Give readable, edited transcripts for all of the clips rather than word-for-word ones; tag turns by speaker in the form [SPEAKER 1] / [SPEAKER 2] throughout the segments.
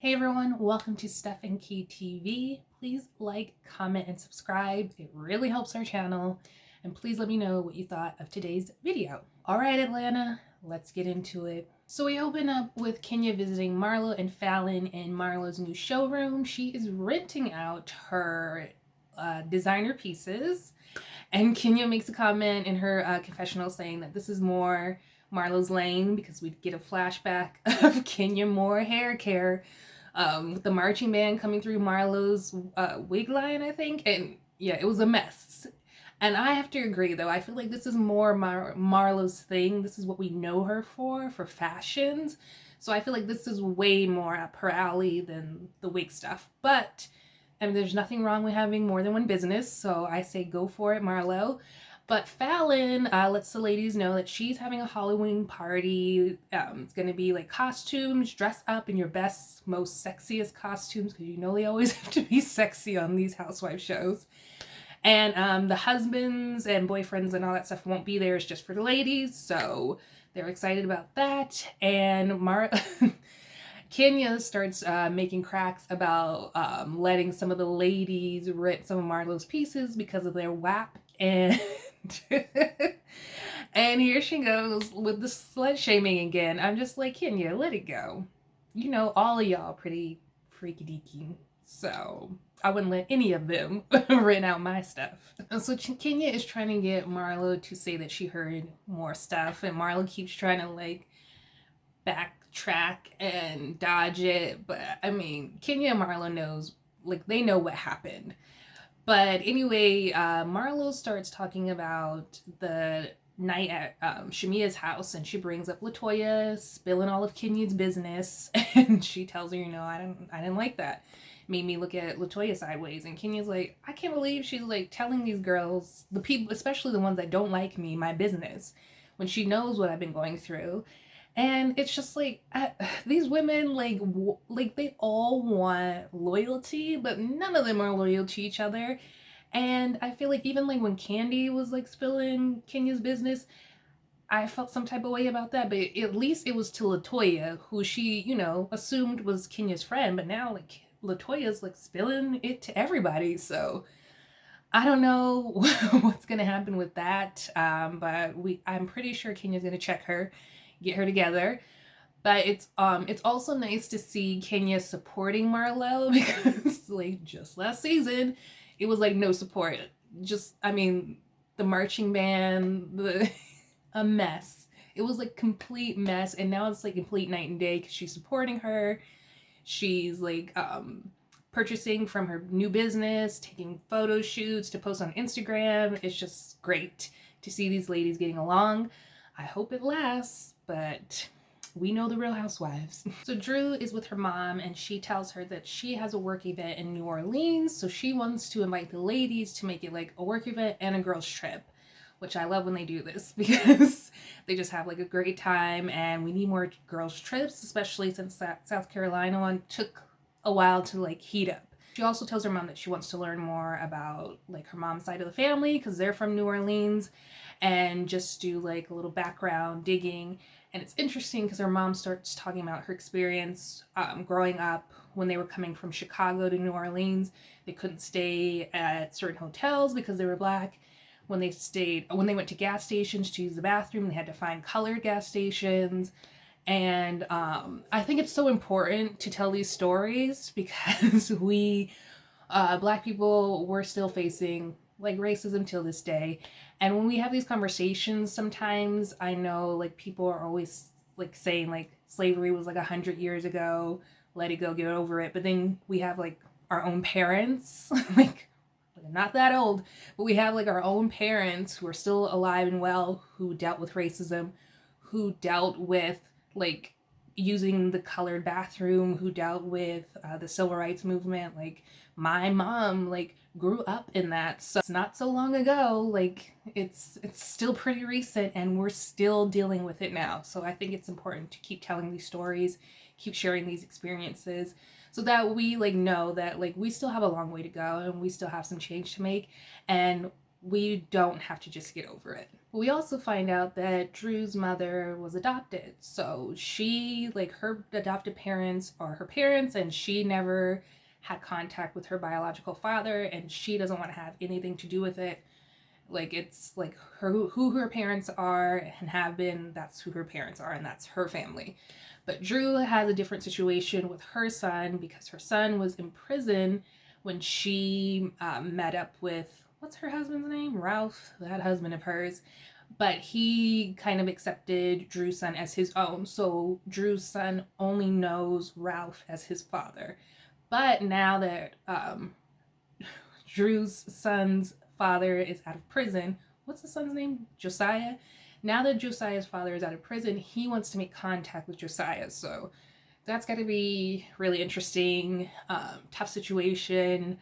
[SPEAKER 1] Hey everyone, welcome to Steph and Key TV. Please like, comment, and subscribe. It really helps our channel. And please let me know what you thought of today's video. All right, Atlanta, let's get into it. So we open up with Kenya visiting Marlo and Fallon in Marlo's new showroom. She is renting out her designer pieces. And Kenya makes a comment in her confessional saying that this is more Marlo's lane because we'd get a flashback of Kenya Moore hair care with the marching band coming through Marlo's wig line, I think. And yeah, it was a mess. And I have to agree, though. I feel like this is more Marlo's thing. This is what we know her for fashions. So I feel like this is way more up her alley than the wig stuff. But I mean, there's nothing wrong with having more than one business. So I say go for it, Marlo. But Fallon lets the ladies know that she's having a Halloween party. It's going to be like costumes, dress up in your best, most sexiest costumes, because you know they always have to be sexy on these housewife shows. And the husbands and boyfriends and all that stuff won't be there. It's just for the ladies. So they're excited about that. And Kenya starts making cracks about letting some of the ladies rent some of Marlo's pieces because of their WAP. And and here she goes with the slut shaming again. I'm just like, Kenya, let it go. You know, all of y'all pretty freaky deaky. So I wouldn't let any of them rent out my stuff. So Kenya is trying to get Marlo to say that she heard more stuff. And Marlo keeps trying to like backtrack and dodge it. But I mean, Kenya and Marlo knows, like, they know what happened. But anyway, Marlo starts talking about the night at Shamia's house, and she brings up LaToya spilling all of Kenya's business, and she tells her, you know, I didn't like that. Made me look at LaToya sideways, and Kenya's like, I can't believe she's like telling these girls, the people, especially the ones that don't like me, my business, when she knows what I've been going through. And it's just like these women, like they all want loyalty, but none of them are loyal to each other. And I feel like even like when Candy was like spilling Kenya's business, I felt some type of way about that. But at least it was to LaToya, who she, you know, assumed was Kenya's friend. But now like LaToya's like spilling it to everybody. So I don't know what's gonna happen with that. But I'm pretty sure Kenya's gonna check her, get her together. But it's also nice to see Kenya supporting Marlo because like just last season it was like no support. Just I mean the marching band, a mess. It was like complete mess, and now it's like complete night and day because she's supporting her. She's like purchasing from her new business, taking photo shoots to post on Instagram. It's just great to see these ladies getting along. I hope it lasts, but we know the Real Housewives. So Drew is with her mom, and she tells her that she has a work event in New Orleans, so she wants to invite the ladies to make it like a work event and a girls trip, which I love when they do this because they just have like a great time, and we need more girls trips, especially since that South Carolina one took a while to like heat up. She also tells her mom that she wants to learn more about like her mom's side of the family because they're from New Orleans, and just do like a little background digging. And it's interesting because her mom starts talking about her experience growing up when they were coming from Chicago to New Orleans. They couldn't stay at certain hotels because they were Black. When they went to gas stations to use the bathroom, they had to find colored gas stations. And I think it's so important to tell these stories because we, Black people, we're still facing like racism till this day. And when we have these conversations, sometimes I know like people are always like saying like slavery was like 100 years ago, let it go, get over it. But then we have like our own parents, like not that old, but we have like our own parents who are still alive and well, who dealt with racism, who dealt with like using the colored bathroom, who dealt with the civil rights movement. Like my mom like grew up in that, so it's not so long ago. Like it's still pretty recent, and we're still dealing with it now. So I think it's important to keep telling these stories, keep sharing these experiences, so that we like know that like we still have a long way to go and we still have some change to make. And we don't have to just get over it. We also find out that Drew's mother was adopted. So she, like, her adopted parents are her parents, and she never had contact with her biological father, and she doesn't want to have anything to do with it. Like, it's like who her parents are and have been, that's who her parents are, and that's her family. But Drew has a different situation with her son because her son was in prison when she met up with, what's her husband's name? Ralph, that husband of hers. But he kind of accepted Drew's son as his own. So Drew's son only knows Ralph as his father. But now that Drew's son's father is out of prison, what's the son's name? Josiah. Now that Josiah's father is out of prison, he wants to make contact with Josiah. So that's got to be really interesting. Tough situation.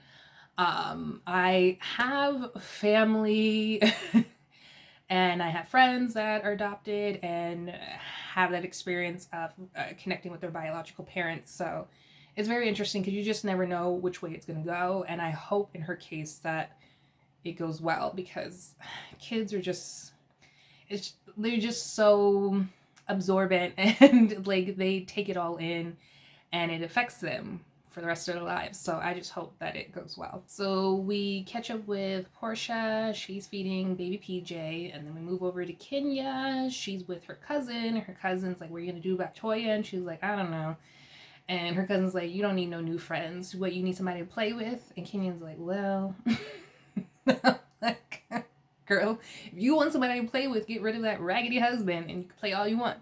[SPEAKER 1] I have family and I have friends that are adopted and have that experience of connecting with their biological parents. So it's very interesting because you just never know which way it's going to go. And I hope in her case that it goes well, because kids are just, they're just so absorbent and like they take it all in and it affects them for the rest of their lives. So I just hope that it goes well. So we catch up with Portia. She's feeding baby PJ, and then we move over to Kenya. She's with her cousin. Her cousin's like, what are you gonna do about Toya? And she's like, I don't know. And her cousin's like, you don't need no new friends. What, you need somebody to play with? And Kenya's like, well, like, girl, if you want somebody to play with, get rid of that raggedy husband and you can play all you want.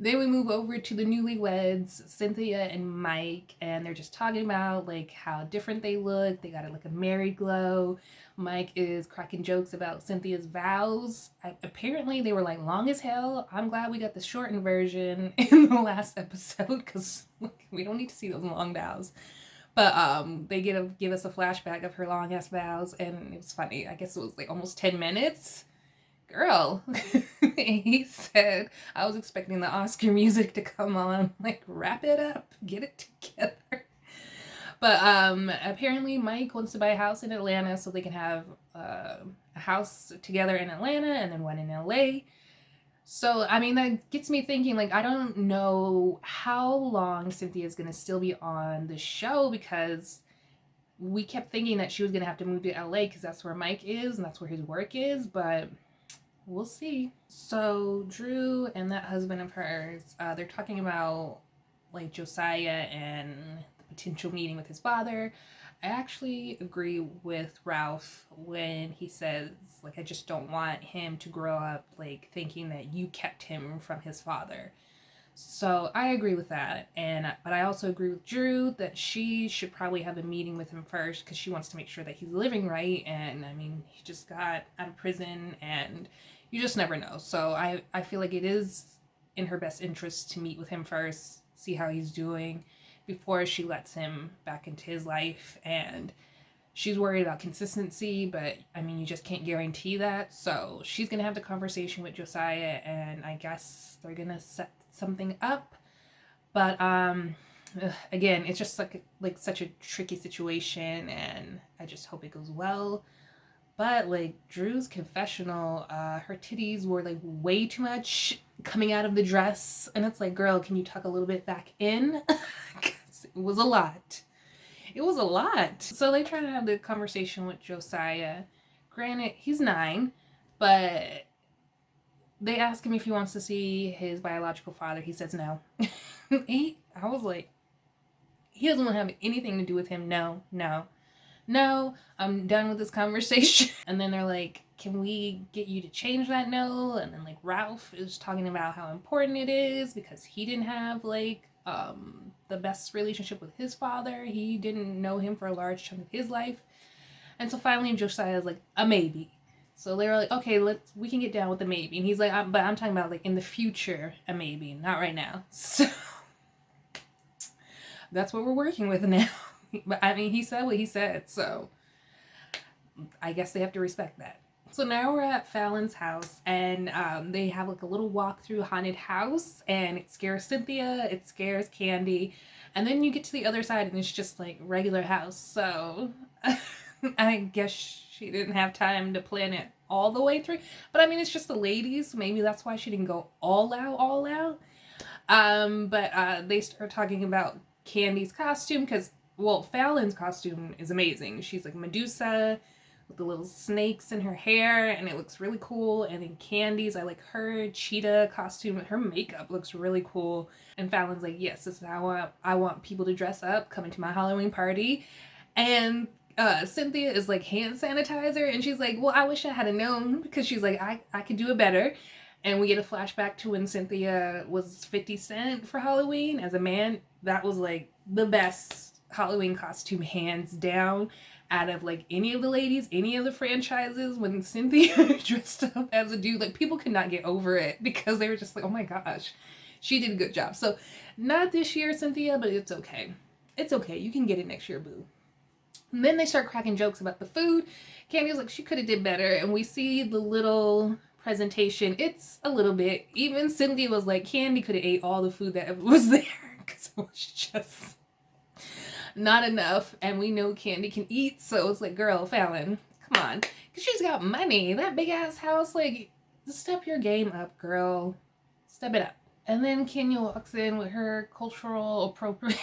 [SPEAKER 1] Then we move over to the newlyweds, Cynthia and Mike, and they're just talking about like how different they look. They got like a married glow. Mike is cracking jokes about Cynthia's vows. Apparently they were like long as hell. I'm glad we got the shortened version in the last episode because we don't need to see those long vows. But they give us a flashback of her long ass vows, and it was funny. I guess it was like almost 10 minutes. Girl, he said, I was expecting the Oscar music to come on, like, wrap it up, get it together. But apparently Mike wants to buy a house in Atlanta so they can have a house together in Atlanta and then one in LA. So, I mean, that gets me thinking, like, I don't know how long Cynthia's going to still be on the show, because we kept thinking that she was going to have to move to LA because that's where Mike is and that's where his work is, but we'll see. So Drew and that husband of hers, they're talking about like Josiah and the potential meeting with his father. I actually agree with Ralph when he says, like, I just don't want him to grow up like thinking that you kept him from his father. So I agree with that, but I also agree with Drew that she should probably have a meeting with him first because she wants to make sure that he's living right. And I mean, he just got out of prison, and you just never know. So I feel like it is in her best interest to meet with him first, see how he's doing before she lets him back into his life. And she's worried about consistency, but I mean, you just can't guarantee that. So she's gonna have the conversation with Josiah, and I guess they're gonna set something up. But again, it's just like such a tricky situation, and I just hope it goes well. But like Drew's confessional, her titties were like way too much coming out of the dress, and it's like, girl, can you tuck a little bit back in? 'Cause it was a lot. It was a lot. So they try to have the conversation with Josiah. Granted, he's 9, but they ask him if he wants to see his biological father. He says no. I was like, he doesn't want to have anything to do with him. No, I'm done with this conversation. And then they're like, can we get you to change that no? And then like Ralph is talking about how important it is because he didn't have like the best relationship with his father. He didn't know him for a large chunk of his life. And so finally Josiah's like, a maybe. So they were like, okay, we can get down with the maybe. And he's like, but I'm talking about like in the future, a maybe, not right now. So that's what we're working with now. But I mean, he said what he said, so I guess they have to respect that. So now we're at Fallon's house, and they have like a little walk through haunted house, and it scares Cynthia, it scares Candy, and then you get to the other side and it's just like regular house. So I guess she didn't have time to plan it all the way through. But I mean, it's just the ladies. Maybe that's why she didn't go all out, all out. But they start talking about Candy's costume because, well, Fallon's costume is amazing. She's like Medusa with the little snakes in her hair, and it looks really cool. And then Candy's, I like her cheetah costume. Her makeup looks really cool. And Fallon's like, yes, this is how I want people to dress up coming to my Halloween party. And Cynthia is like hand sanitizer, and she's like, well, I wish I had known, because she's like, I could do it better. And we get a flashback to when Cynthia was 50 Cent for Halloween as a man. That was like the best Halloween costume, hands down, out of like any of the ladies, any of the franchises. When Cynthia dressed up as a dude, like people could not get over it because they were just like, oh my gosh, she did a good job. So not this year, Cynthia, but it's okay. It's okay. You can get it next year, boo. And then they start cracking jokes about the food. Candy was like, she could have did better. And we see the little presentation. It's a little bit. Even Cynthia was like, Candy could have ate all the food that was there because it was just not enough. And we know Candy can eat, so it's like, girl, Fallon, come on, because she's got money. That big ass house, like, step your game up, girl. Step it up. And then Kenya walks in with her cultural appropriate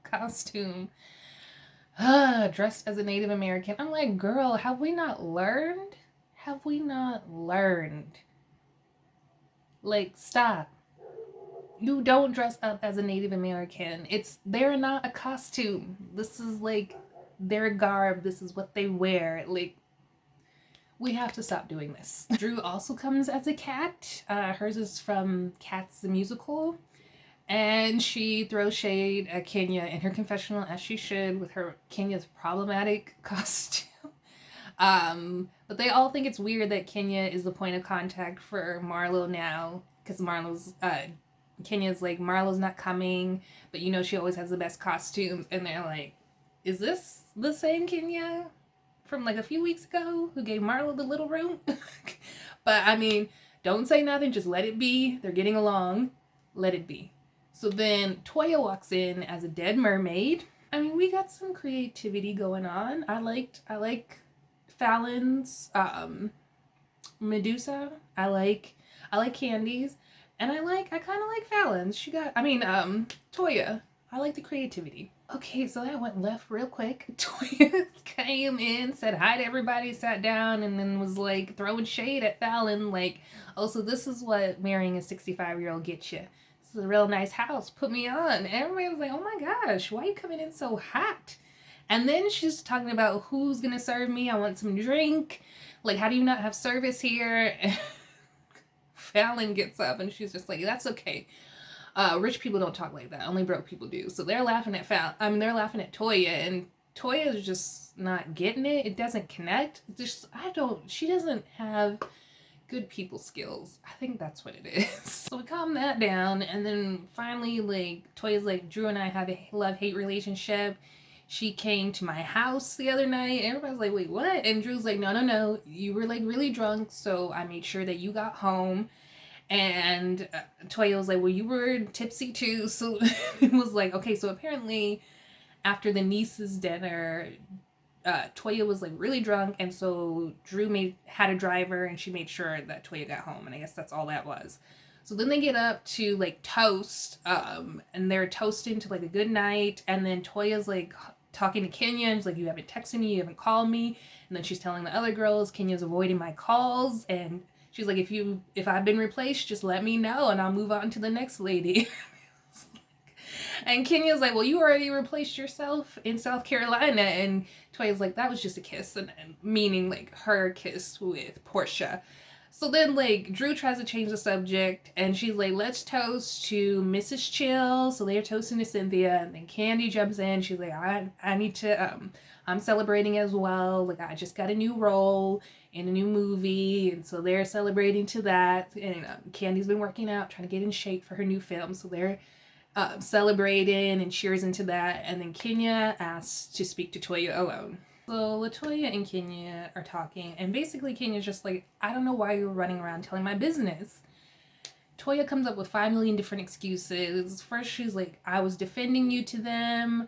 [SPEAKER 1] costume. Dressed as a Native American. I'm like, girl, have we not learned? Have we not learned? Like, stop. You don't dress up as a Native American. They're not a costume. This is like their garb. This is what they wear. Like, we have to stop doing this. Drew also comes as a cat. Hers is from Cats the Musical. And she throws shade at Kenya in her confessional, as she should, with her Kenya's problematic costume. But they all think it's weird that Kenya is the point of contact for Marlo now, because Kenya's like, Marlo's not coming, but you know she always has the best costumes. And they're like, is this the same Kenya from like a few weeks ago who gave Marlo the little room? But I mean, don't say nothing, just let it be. They're getting along. Let it be. So then Toya walks in as a dead mermaid. I mean, we got some creativity going on. I like Fallon's Medusa. I like Candy's. And I kind of like Fallon's. Toya. I like the creativity. Okay, so that went left real quick. Toya came in, said hi to everybody, sat down, and then was like throwing shade at Fallon. Like, oh, so this is what marrying a 65-year-old gets you. This is a real nice house. Put me on. And everybody was like, oh my gosh, why are you coming in so hot? And then she's talking about who's going to serve me. I want some drink. Like, how do you not have service here? And Fallon gets up and she's just like, that's okay. Rich people don't talk like that. Only broke people do. So they're laughing at they're laughing at Toya, and Toya is just not getting it. It doesn't connect. She doesn't have good people skills. I think that's what it is. So we calm that down, and then finally, like, Toya's like, Drew and I have a love-hate relationship. She came to my house the other night, and everybody's like, wait, what? And Drew's like, no, you were like really drunk, so I made sure that you got home. And Toya was like, well, you were tipsy too. So it was like, okay, so apparently after the niece's dinner, Toya was like really drunk, and so Drew had a driver, and she made sure that Toya got home, and I guess that's all that was. So then they get up to like toast, and they're toasting to like a good night, and then Toya's like talking to Kenya, and she's like, you haven't texted me, you haven't called me, and then she's telling the other girls Kenya's avoiding my calls, and she's like, if I've been replaced, just let me know, and I'll move on to the next lady. And Kenya's like, well, you already replaced yourself in South Carolina. And Toya's like, that was just a kiss. And meaning like her kiss with Portia. So then like Drew tries to change the subject, and she's like, let's toast to Mrs. Chill. So they're toasting to Cynthia, and then Candy jumps in. She's like, I need to, I'm celebrating as well. Like, I just got a new role in a new movie. And so they're celebrating to that. And Candy's been working out, trying to get in shape for her new film. So they're celebrating and cheers into that. And then Kenya asks to speak to Toya alone. So LaToya and Kenya are talking, and basically Kenya's just like, I don't know why you're running around telling my business. Toya comes up with 5 million different excuses. First she's like, I was defending you to them.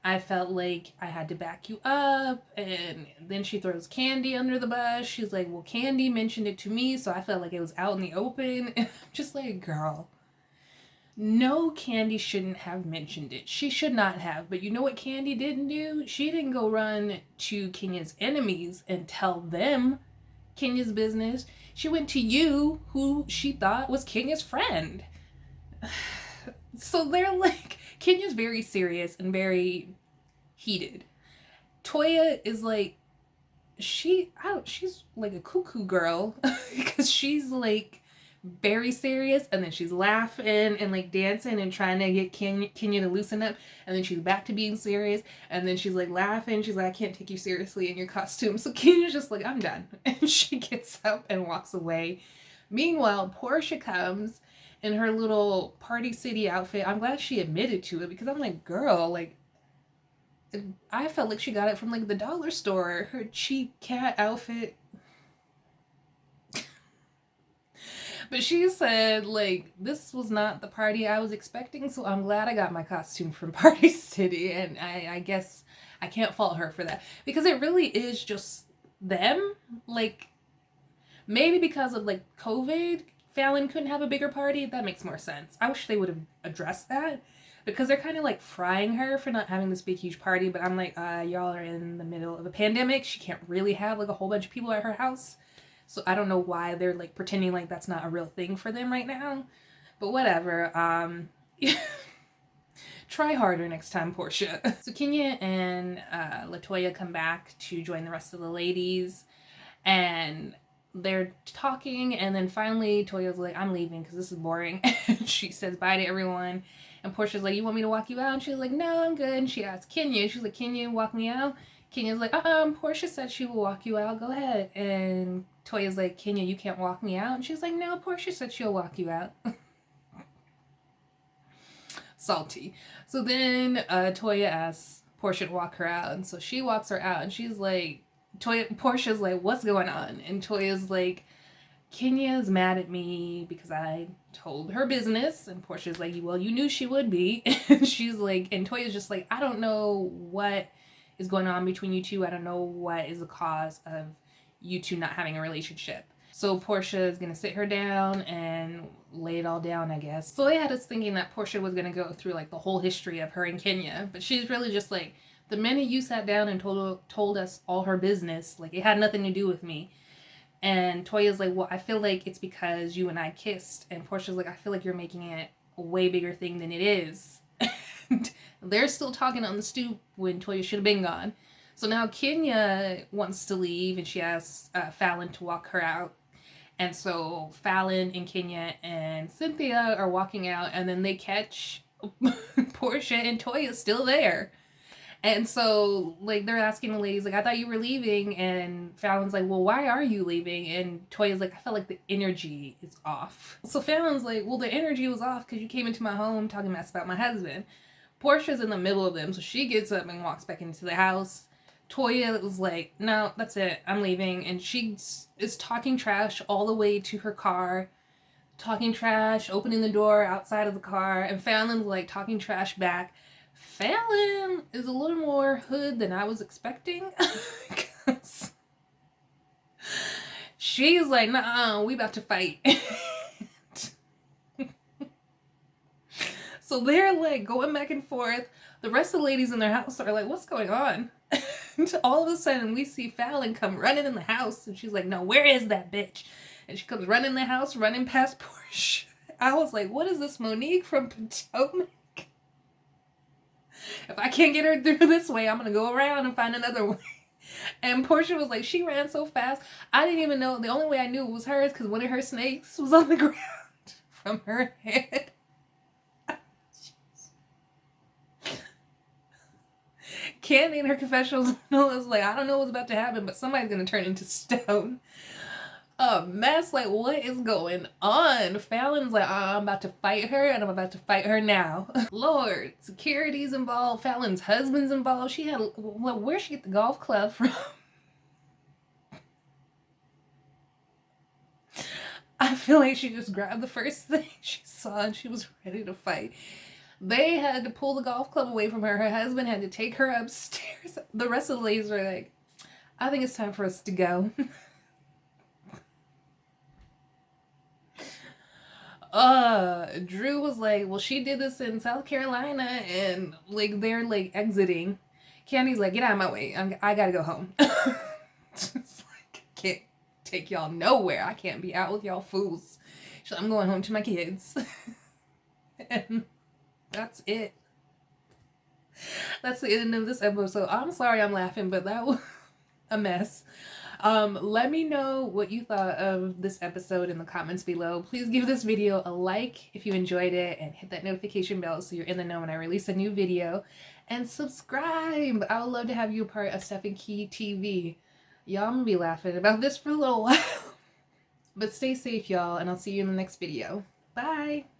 [SPEAKER 1] I felt like I had to back you up. And then she throws Candy under the bus. She's like, well, Candy mentioned it to me, so I felt like it was out in the open. And I'm just like, girl, no, Candy shouldn't have mentioned it. She should not have. But you know what Candy didn't do? She didn't go run to Kenya's enemies and tell them Kenya's business. She went to you, who she thought was Kenya's friend. So they're like, Kenya's very serious and very heated. Toya is like, she's like a cuckoo girl because she's like very serious, and then she's laughing and like dancing and trying to get Kenya to loosen up, and then she's back to being serious, and then she's like laughing, she's like, I can't take you seriously in your costume. So Kenya's just like, I'm done, and she gets up and walks away. Meanwhile, Portia comes in her little Party City outfit. I'm glad she admitted to it, because I'm like, girl, like, I felt like she got it from like the dollar store. Her cheap cat outfit. But she said, like, this was not the party I was expecting, so I'm glad I got my costume from Party City. And I guess I can't fault her for that, because it really is just them. Like, maybe because of like COVID, Fallon couldn't have a bigger party. That makes more sense. I wish they would have addressed that, because they're kind of like frying her for not having this big huge party. But I'm like, y'all are in the middle of a pandemic. She can't really have like a whole bunch of people at her house. So I don't know why they're like pretending like that's not a real thing for them right now. But whatever. Try harder next time, Portia. So Kenya and LaToya come back to join the rest of the ladies, and they're talking, and then finally Toya's like, I'm leaving because this is boring. And she says bye to everyone, and Portia's like, you want me to walk you out? And she's like, no, I'm good. And she asks Kenya, she's like, Kenya, walk me out? Kenya's like, Portia said she will walk you out, go ahead. And Toya's like, Kenya, you can't walk me out? And she's like, no, Portia said she'll walk you out. Salty. So then Toya asks Portia to walk her out, and so she walks her out, and she's like, Portia's like, what's going on? And Toya's like, Kenya's mad at me because I told her business. And Portia's like, well, you knew she would be. And she's like, and Toya's just like, I don't know what is going on between you two. I don't know what is the cause of you two not having a relationship. So Portia is going to sit her down and lay it all down, I guess. So I had us thinking that Portia was going to go through like the whole history of her and Kenya. But she's really just like, the minute you sat down and told us all her business, like, it had nothing to do with me. And Toya's like, well, I feel like it's because you and I kissed. And Portia's like, I feel like you're making it a way bigger thing than it is. And they're still talking on the stoop when Toya should have been gone. So now Kenya wants to leave, and she asks Fallon to walk her out. And so Fallon and Kenya and Cynthia are walking out, and then they catch Portia and Toya still there. And so, like, they're asking the ladies, like, I thought you were leaving. And Fallon's like, well, why are you leaving? And Toya's like, I felt like the energy is off. So Fallon's like, well, the energy was off because you came into my home talking mess about my husband. Portia's in the middle of them, so she gets up and walks back into the house. Toya was like, no, that's it, I'm leaving. And she is talking trash all the way to her car. Talking trash, opening the door outside of the car. And Fallon's like talking trash back. Fallon is a little more hood than I was expecting. She's like, nah, we about to fight. So they're like going back and forth. The rest of the ladies in their house are like, what's going on? And all of a sudden we see Fallon come running in the house, and she's like, no, where is that bitch? And she comes running in the house, running past Portia. I was like, what is this, Monique from Potomac? If I can't get her through this way, I'm going to go around and find another way. And Portia was like, she ran so fast, I didn't even know. The only way I knew it was hers because one of her snakes was on the ground from her head. Candy in her confessionals was like, I don't know what's about to happen, but somebody's going to turn into stone. A mess. Like, what is going on? Fallon's like, I'm about to fight her, and I'm about to fight her now. Lord, security's involved. Fallon's husband's involved. She had, well, where'd she get the golf club from? I feel like she just grabbed the first thing she saw and she was ready to fight. They had to pull the golf club away from her. Her husband had to take her upstairs. The rest of the ladies were like, I think it's time for us to go. Drew was like, well, she did this in South Carolina, and like they're like exiting. Candy's like, get out of my way. I gotta go home. Just like, I can't take y'all nowhere. I can't be out with y'all fools. She's like, I'm going home to my kids. And that's it. That's the end of this episode. I'm sorry I'm laughing, but that was a mess. Let me know what you thought of this episode in the comments below. Please give this video a like if you enjoyed it, and hit that notification bell so you're in the know when I release a new video. And subscribe! I would love to have you a part of Steph and Key TV. Y'all, I'm gonna be laughing about this for a little while. But stay safe, y'all, and I'll see you in the next video. Bye!